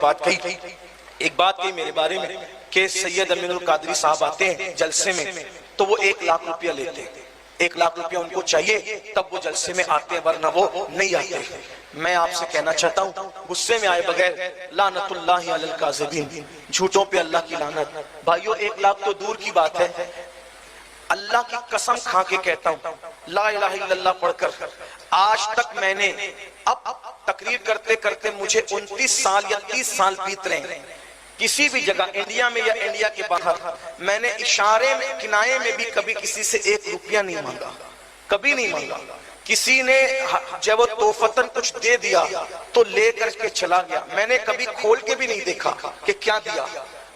بات کہی، ایک بات کہی میرے بارے میں کہ سید امین القادری صاحب آتے ہیں جلسے میں تو وہ 1,00,000 روپیہ لیتے ہیں، 1,00,000 روپیہ ان کو چاہیے تب وہ جلسے میں آتے ہیں، ورنہ وہ نہیں آتے۔ میں آپ سے کہنا چاہتا ہوں غصے میں آئے بغیر لعنت اللہ علی الکاذبین، جھوٹوں پہ اللہ کی لعنت۔ بھائیو 1,00,000 تو دور کی بات ہے، اللہ کی قسم کھا کے کہتا ہوں لا الہ الا اللہ پڑھ کر آج تک میں نے اب تقریر کرتے کرتے مجھے 29 سال یا 30 سال بیت رہے ہیں، کسی بھی جگہ انڈیا میں یا انڈیا کے باہر میں نے اشارے میں کنائے میں بھی کبھی کسی سے 1 روپیہ نہیں مانگا، کبھی نہیں مانگا۔ کسی نے جب وہ توفتاً کچھ دے دیا تو لے کر کے چلا گیا، میں نے کبھی کھول کے بھی نہیں دیکھا کہ کیا دیا۔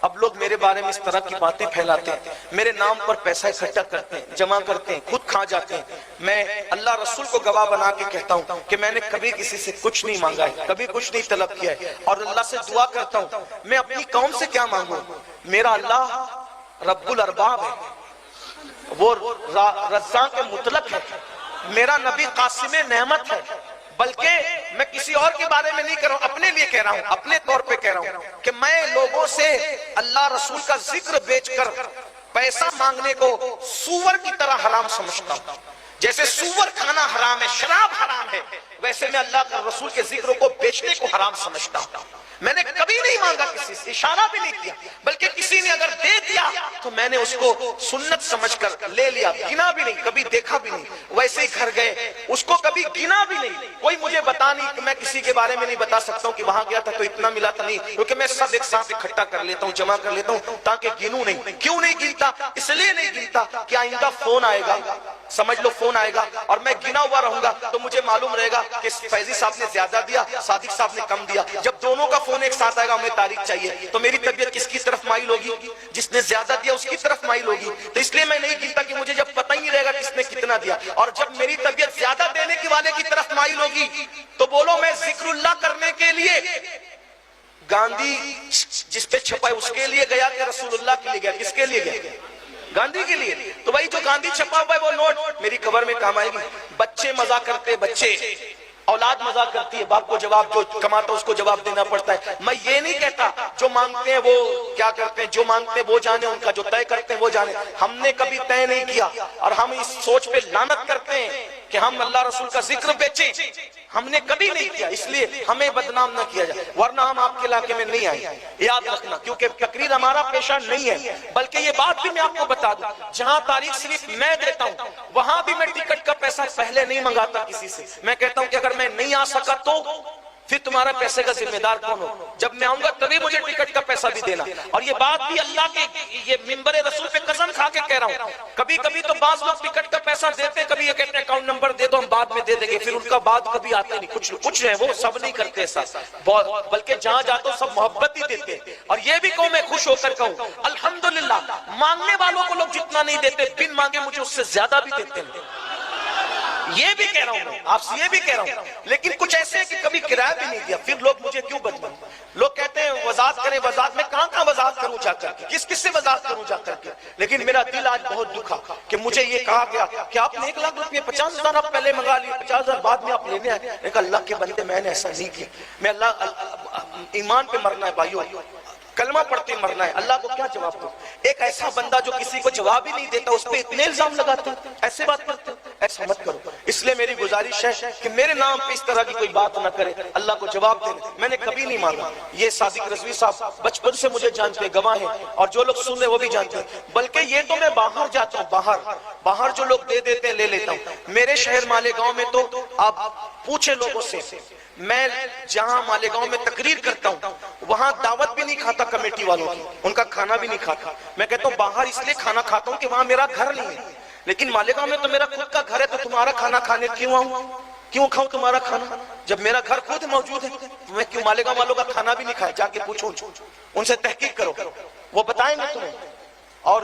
اب لوگ میرے بارے میں اس طرح کی باتیں پھیلاتے ہیں، میرے نام پر پیسہ اکٹھا کرتے ہیں، جمع کرتے ہیں، خود کھا جاتے ہیں۔ میں اللہ رسول کو گواہ بنا کے کہتا ہوں کہ میں نے کبھی کسی سے کچھ نہیں مانگا ہے، کبھی کچھ نہیں طلب کیا ہے، اور اللہ سے دعا کرتا ہوں میں اپنی قوم سے کیا مانگوں؟ میرا اللہ رب الارباب ہے، وہ رزاق مطلق ہے، میرا نبی قاسم نعمت ہے۔ بلکہ میں کسی اور کے بارے میں نہیں کہہ رہا ہوں، اپنے لیے کہہ رہا ہوں، اپنے طور پہ کہہ رہا ہوں کہ میں لوگوں سے اللہ رسول کا ذکر بیچ کر پیسہ مانگنے کو سور کی طرح حرام سمجھتا ہوں۔ جیسے سور کھانا حرام ہے، شراب حرام ہے، ویسے میں اللہ کے رسول کے ذکر کو بیچنے کو حرام سمجھتا ہوں۔ میں نے کبھی نہیں مانگا کسی سے، اشارہ بھی نہیں کیا، بلکہ کسی نے اگر دے دیا تو میں نے اس کو سنت سمجھ کر لے لیا، گنا بھی نہیں، کبھی دیکھا بھی نہیں۔ ویسے ہی گھر گئے، اس کو کبھی گنا بھی نہیں۔ کوئی مجھے بتا نہیں کہ میں کسی کے بارے میں نہیں بتا سکتا ہوں کہ وہاں گیا تھا تو اتنا ملا تھا، نہیں، کیونکہ میں سب ایک ساتھ اکٹھا کر لیتا ہوں، جمع کر لیتا ہوں تاکہ گنوں نہیں۔ کیوں نہیں گنتا؟ اس لیے نہیں گنتا کہ آئندہ فون آئے گا، سمجھ لو فون آئے گا اور میں گنا ہوا رہوں گا تو مجھے معلوم رہے گا کہ فیضی صاحب نے زیادہ دیا، صادق صاحب نے کم دیا۔ جب دونوں کا فون ایک ساتھ آئے گا، ہمیں تاریخ چاہیے، تو میری طبیعت کس کی طرف مائل ہوگی؟ جس نے زیادہ دیا اس کی طرف مائل ہوگی۔ تو اس لیے میں نہیں گنتا کہ مجھے جب پتہ ہی نہیں رہے گا کس نے کتنا دیا، اور جب میری طبیعت زیادہ دینے کے والے کی طرف مائل ہوگی تو بولو میں ذکر اللہ کرنے کے لیے گاندھی جس پہ چھپا ہے اس کے لیے گیا کہ رسول اللہ کے لیے گیا؟ کس کے لیے گیا؟ گاندھی کے لیے۔ تو بھائی جو گاندھی چھپا ہوا ہے وہ نوٹ میری قبر میں کام آئے گی۔ بچے مزہ کرتے، بچے اولاد مزہ کرتی ہے، باپ کو جواب جو کماتا اس کو جواب دینا پڑتا ہے۔ میں یہ نہیں کہتا جو مانگتے ہیں وہ کیا کرتے ہیں، جو مانگتے ہیں وہ جانے، ان کا جو طے کرتے ہیں وہ جانے۔ ہم نے کبھی طے نہیں کیا اور ہم اس سوچ پہ لعنت کرتے ہیں کہ ہم اللہ رسول کا ذکر بیچیں، ہم نے کبھی نہیں کیا، اس لیے ہمیں بدنام نہ کیا جائے، ورنہ ہم آپ کے علاقے میں نہیں آئے، یاد رکھنا، کیونکہ تقریر ہمارا پیشہ نہیں ہے۔ بلکہ یہ بات بھی میں آپ کو بتا دوں، جہاں تاریخ صرف میں دیتا ہوں وہاں بھی میں ٹکٹ کا پیسہ پہلے نہیں منگاتا کسی سے۔ میں کہتا ہوں کہ اگر میں نہیں آ سکا تو پھر تمہارا پیسے کا ذمہ دار کون ہو؟ جب میں آؤں گا تبھی مجھے ٹکٹ کا پیسہ بھی دینا۔ اور یہ بات بھی اللہ کے یہ منبر رسول پہ قسم کھا کے کہہ رہا ہوں۔ کبھی کبھی تو بعض لوگ ٹکٹ کا پیسہ دیتے، کبھی یہ کہتے ہیں اکاؤنٹ نمبر دے دو ہم بعد میں دے دیں گے، پھر ان کا بعد کبھی آتے نہیں۔ کچھ ہیں وہ سب نہیں کرتے ایسا، بلکہ جہاں جاتا ہوں سب محبت ہی دیتے۔ اور یہ بھی کہوں میں خوش ہو کر کہوں الحمدللہ مانگنے والوں کو لوگ جتنا نہیں دیتے، بن مانگے مجھے اس سے زیادہ بھی دیتے ہیں۔ یہ بھی کہہ رہا ہوں میں آپ سے، یہ بھی کہہ رہا ہوں، لیکن کچھ ایسے ہیں کہ کبھی کرایہ بھی نہیں دیا، پھر لوگ مجھے کیوں بدنام؟ لوگ کہتے ہیں وضاحت کریں، وضاحت میں کہاں وضاحت کروں جا کر کے، کس سے وضاحت کروں جا کر کے؟ لیکن میرا دل آج بہت دکھا کہ مجھے یہ کہا گیا کہ آپ نے 1,00,000 روپے 50,000 آپ پہلے منگا لیے، 50,000 بعد میں آپ لینے آئے۔ ایک اللہ کے بندے میں نے ایسا نہیں کیا، میں اللہ ایمان پہ مرنا ہے بھائیو، کلمہ پڑھتے مرنا ہے، اللہ کو کیا جواب دو؟ ایک ایسا بندہ جو کسی کو جواب ہی نہیں دیتا اس پہ اتنے الزام لگاتے ہیں، ایسے بات کرتے ہیں، ایسا مت کرو۔ اس لیے میری گزارش ہے کہ میرے نام پہ اس طرح کی کوئی بات نہ کرے، اللہ کو جواب دینا۔ میں نے کبھی نہیں مانگا، یہ صادق رضوی صاحب بچپن سے مجھے جانتے ہیں، گواہ ہیں، اور جو لوگ سن رہے وہ بھی جانتے ہیں۔ بلکہ یہ تو میں باہر جاتا ہوں، باہر جو لوگ دے دیتے ہیں لے لیتا ہوں۔ میرے شہر مالیگاؤں میں تو آپ پوچھیں لوگوں سے، میں جہاں مالیگاؤں میں تقریر کرتا ہوں وہاں دعوت بھی نہیں کھاتا کمیٹی والوں کی، ان کا کھانا بھی نہیں کھاتا۔ میں کہتا ہوں باہر اس لیے کھانا کھاتا ہوں کہ وہاں میرا گھر نہیں ہے، لیکن مالیگاؤں میں تو میرا خود کا گھر ہے، تو تمہارا کھانا کھانے کیوں آؤں؟ کیوں کھاؤں تمہارا کھانا؟ جب میرا گھر خود موجود ہے میں کیوں مالیگاؤں والوں کا کھانا بھی نہیں کھایا؟ جا کے پوچھو ان سے، تحقیق کرو، وہ بتائیں گے تمہیں۔ اور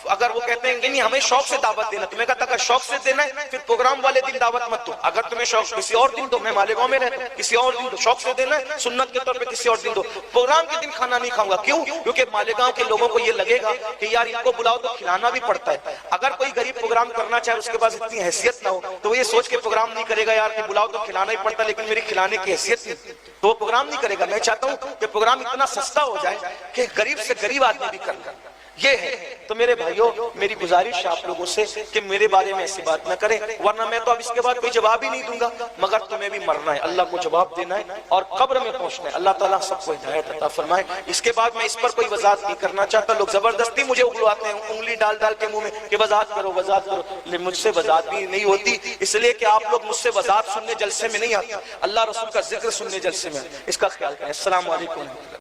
اگر وہ کہتے ہیں کہ نہیں ہمیں شوق سے دعوت دینا، تمہیں کہتا اگر شوق سے دینا ہے پھر پروگرام والے دن دعوت مت دو، اگر تمہیں شوق کسی اور دن دو، میں مالیگاؤں میں رہتا ہوں، کسی اور دن دو، شوق سے دینا ہے سنت کے طور پہ کسی اور دن دو، پروگرام کے دن کھانا نہیں کھاؤں گا۔ کیوں؟ کیونکہ مالیگاؤں کے لوگوں کو یہ لگے گا کہ یار ان کو بلاؤ تو کھلانا بھی پڑتا ہے، اگر کوئی غریب پروگرام کرنا چاہے اس کے پاس اتنی حیثیت نہ ہو تو وہ یہ سوچ کے پروگرام نہیں کرے گا یار کہ بلاؤ تو کھلانا ہی پڑتا لیکن میری کھلانے کی حیثیت نہیں، تو وہ پروگرام نہیں کرے گا۔ میں چاہتا ہوں کہ پروگرام اتنا سستا ہو جائے کہ غریب سے غریب آدمی بھی کر کر، یہ ہے۔ تو میرے بھائیوں میری گزارش ہے آپ لوگوں سے کہ میرے بارے میں ایسی بات نہ کریں، ورنہ میں تو اب اس کے بعد کوئی جواب ہی نہیں دوں گا، مگر تمہیں بھی مرنا ہے، اللہ کو جواب دینا ہے اور قبر میں پہنچنا ہے۔ اللہ تعالیٰ سب کو ہدایت عطا فرمائے۔ اس کے بعد میں اس پر کوئی وضاحت نہیں کرنا چاہتا، لوگ زبردستی مجھے اگلواتے ہیں انگلی ڈال ڈال کے منہ میں کہ وضاحت کرو وضاحت کرو، لیکن مجھ سے وضاحت بھی نہیں ہوتی، اس لیے کہ آپ لوگ مجھ سے وضاحت سننے جلسے میں نہیں آتے، اللہ رسول کا ذکر سننے جلسے میں، اس کا خیال کریں۔ السلام علیکم۔